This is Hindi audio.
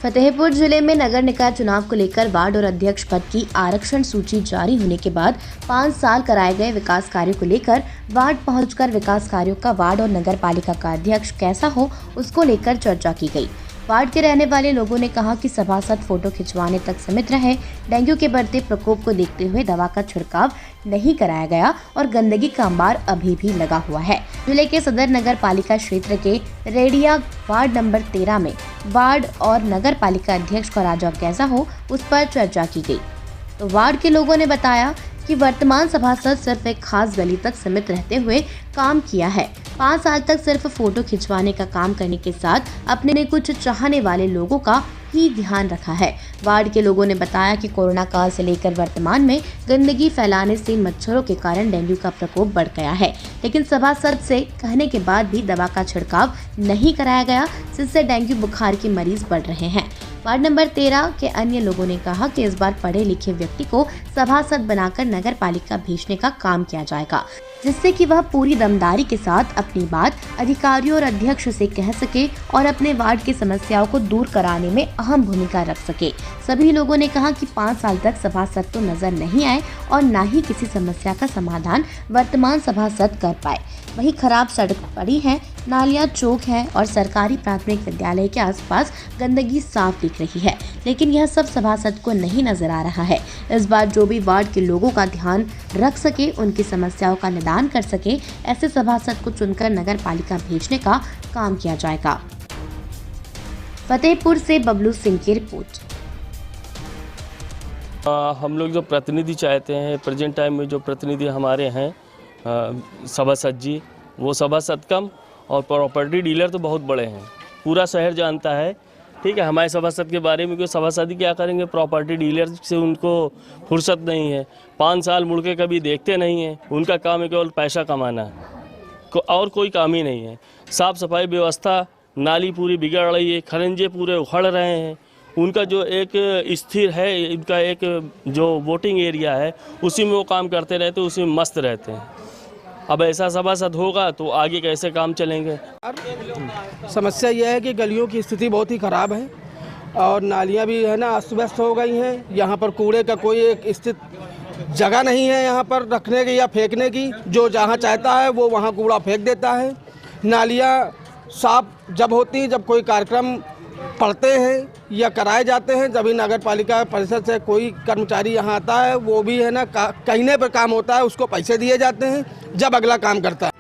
फतेहपुर जिले में नगर निकाय चुनाव को लेकर वार्ड और अध्यक्ष पद की आरक्षण सूची जारी होने के बाद 5 साल कराए गए विकास कार्यों को लेकर वार्ड पहुंचकर विकास कार्यों का वार्ड और नगर पालिका का अध्यक्ष कैसा हो उसको लेकर चर्चा की गई। वार्ड के रहने वाले लोगों ने कहा कि सभासद फोटो खिंचवाने तक सीमित रहे। डेंगू के बढ़ते प्रकोप को देखते हुए दवा का छिड़काव नहीं कराया गया और गंदगी का अंबार अभी भी लगा हुआ है। जिले के सदर नगर पालिका क्षेत्र के रेडिया वार्ड नंबर 13 में वार्ड और नगर पालिका अध्यक्ष का राजा कैसा हो उस पर चर्चा की गई। तो वार्ड के लोगों ने बताया कि वर्तमान सभासद सिर्फ एक खास गली तक सीमित रहते हुए काम किया है। 5 साल तक सिर्फ फोटो खिंचवाने का काम करने के साथ अपने कुछ चाहने वाले लोगों का ही ध्यान रखा है। वार्ड के लोगों ने बताया कि कोरोना काल से लेकर वर्तमान में गंदगी फैलाने से मच्छरों के कारण डेंगू का प्रकोप बढ़ गया है, लेकिन सभासद से कहने के बाद भी दवा का छिड़काव नहीं कराया गया, जिससे डेंगू बुखार के मरीज बढ़ रहे हैं। वार्ड नंबर 13 के अन्य लोगों ने कहा कि इस बार पढ़े लिखे व्यक्ति को सभासद बनाकर नगर पालिका भेजने का काम किया जाएगा, जिससे कि वह पूरी दमदारी के साथ अपनी बात अधिकारियों और अध्यक्ष से कह सके और अपने वार्ड की समस्याओं को दूर कराने में अहम भूमिका रख सके। सभी लोगों ने कहा कि 5 साल तक सभासद तो नजर नहीं आए और न ही किसी समस्या का समाधान वर्तमान सभासद कर पाए। वहीं खराब सड़क पड़ी है, नालियां चौक है और सरकारी प्राथमिक विद्यालय के आसपास गंदगी साफ दिख रही है, लेकिन यह सब सभासद को नहीं नजर आ रहा है। इस बार जो भी वार्ड के लोगों का ध्यान रख सके, उनकी समस्याओं का निदान कर सके, ऐसे सभासद को चुनकर नगर पालिका भेजने का काम किया जाएगा। फतेहपुर से बबलू सिंह की रिपोर्ट। हम लोग जो प्रतिनिधि चाहते हैं, प्रेजेंट टाइम में जो प्रतिनिधि हमारे हैं सभासद जी, वो सभासद कम और प्रॉपर्टी डीलर तो बहुत बड़े हैं। पूरा शहर जानता है, ठीक है। हमारे सभासद के बारे में कोई सभासद क्या करेंगे, प्रॉपर्टी डीलर से उनको फुर्सत नहीं है। 5 साल मुड़ के कभी देखते नहीं हैं। उनका काम है केवल पैसा कमाना है, और कोई काम ही नहीं है। साफ़ सफाई व्यवस्था, नाली पूरी बिगड़ रही है, खरंजे पूरे उखड़ रहे हैं। उनका जो एक स्थिर है, उनका एक जो वोटिंग एरिया है, उसी में वो काम करते रहते, उसी में मस्त रहते हैं। अब ऐसा सभासद होगा तो आगे कैसे काम चलेंगे। समस्या यह है कि गलियों की स्थिति बहुत ही ख़राब है और नालियां भी है ना अस्त व्यस्त हो गई हैं। यहाँ पर कूड़े का कोई एक स्थित जगह नहीं है यहाँ पर रखने की या फेंकने की। जो जहाँ चाहता है वो वहाँ कूड़ा फेंक देता है। नालियाँ साफ जब होती, जब कोई कार्यक्रम पढ़ते हैं या कराए जाते हैं, जब भी नगर पालिका परिषद से कोई कर्मचारी यहाँ आता है, वो भी है ना कहने पर काम होता है, उसको पैसे दिए जाते हैं, जब अगला काम करता है।